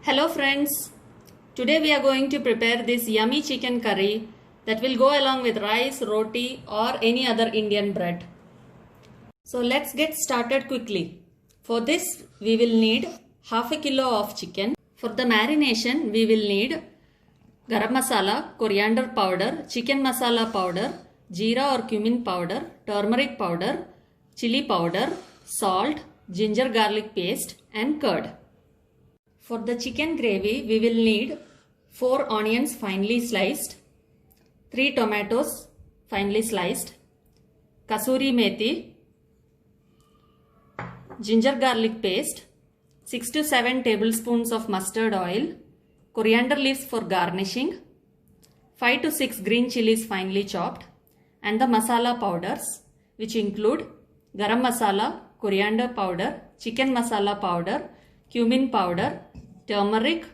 Hello friends, today we are going to prepare this yummy chicken curry that will go along with rice, roti or any other Indian bread. So let's get started quickly. For this we will need half a kilo of chicken. For the marination we will need garam masala, coriander powder, chicken masala powder, jeera or cumin powder, turmeric powder, chili powder, salt, ginger garlic paste and curd. For the chicken gravy, we will need 4 onions finely sliced, 3 tomatoes finely sliced, kasuri methi, ginger garlic paste, 6 to 7 tablespoons of mustard oil, coriander leaves for garnishing, 5 to 6 green chilies finely chopped, and the masala powders which include garam masala, coriander powder, chicken masala powder, cumin powder, turmeric,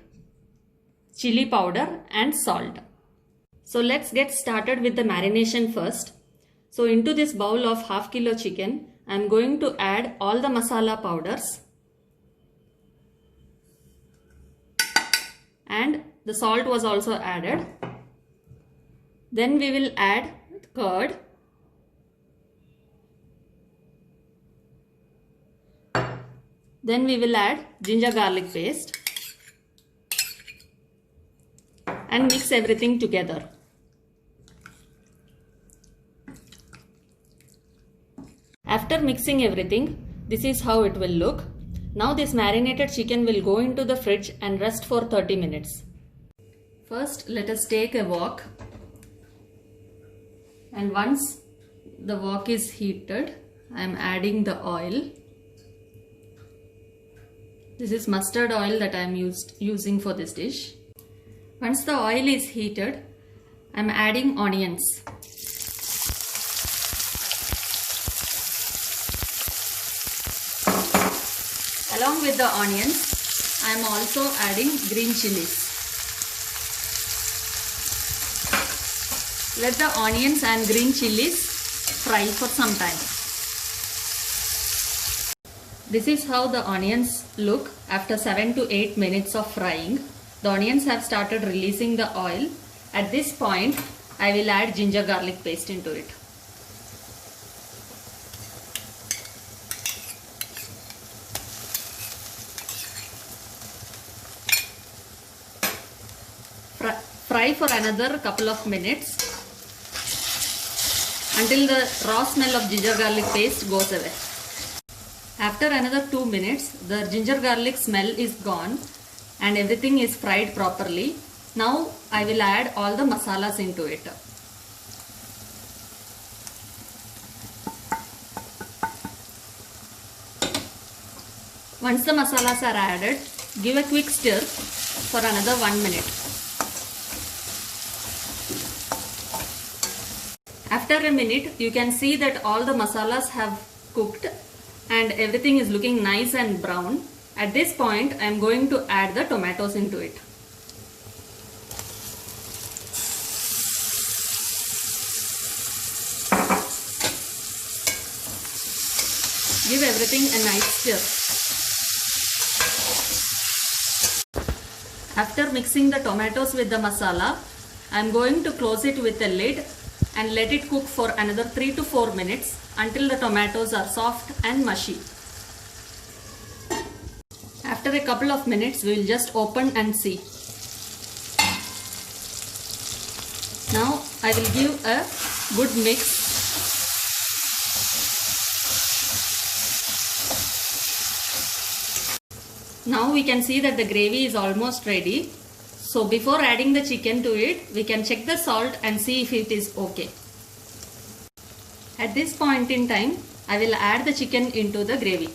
chili powder and salt. So let's get started with the marination first. So into this bowl of half kilo chicken, I am going to add all the masala powders and the salt was also added. Then we will add curd, then we will add ginger garlic paste and mix everything together. After mixing everything, this is how it will look. Now this marinated chicken will go into the fridge and rest for 30 minutes. First let us take a wok, and once the wok is heated, I am adding the oil. This is mustard oil that I am using for this dish. Once the oil is heated, I am adding onions. Along with the onions, I am also adding green chilies. Let the onions and green chilies fry for some time. This is how the onions look after 7 to 8 minutes of frying. The onions have started releasing the oil. At this point, I will add ginger garlic paste into it. Fry for another couple of minutes until the raw smell of ginger garlic paste goes away. After another 2 minutes, the ginger garlic smell is gone and everything is fried properly. Now I will add all the masalas into it. Once the masalas are added, give a quick stir for another 1 minute. After a minute, you can see that all the masalas have cooked and everything is looking nice and brown. At this point, I am going to add the tomatoes into it. Give everything a nice stir. After mixing the tomatoes with the masala, I am going to close it with a lid and let it cook for another 3 to 4 minutes until the tomatoes are soft and mushy. After a couple of minutes, we will just open and see. Now I will give a good mix. Now we can see that the gravy is almost ready. So before adding the chicken to it, we can check the salt and see if it is okay. At this point in time, I will add the chicken into the gravy.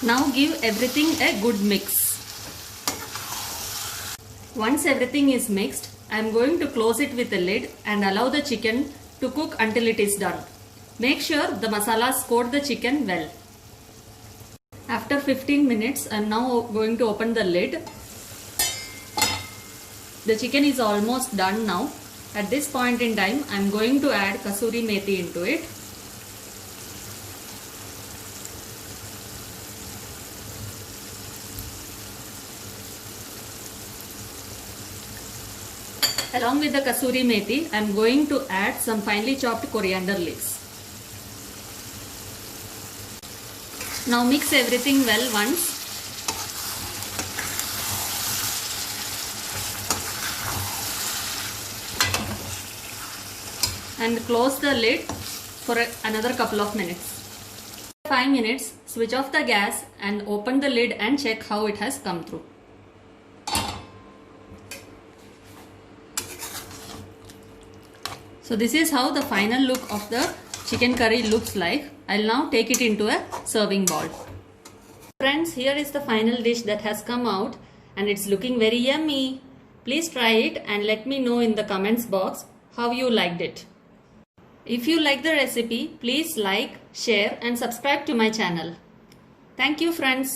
Now give everything a good mix. Once everything is mixed, I am going to close it with a lid and allow the chicken to cook until it is done. Make sure the masalas coat the chicken well. After 15 minutes, I am now going to open the lid. The chicken is almost done now. At this point in time, I am going to add kasuri methi into it. Along with the kasuri methi, I am going to add some finely chopped coriander leaves. Now mix everything well once. And close the lid for another couple of minutes. 5 minutes, switch off the gas and open the lid and check how it has come through. So this is how the final look of the chicken curry looks like. I'll now take it into a serving bowl. Friends, here is the final dish that has come out and it's looking very yummy. Please try it and let me know in the comments box how you liked it. If you like the recipe, please like, share and subscribe to my channel. Thank you friends.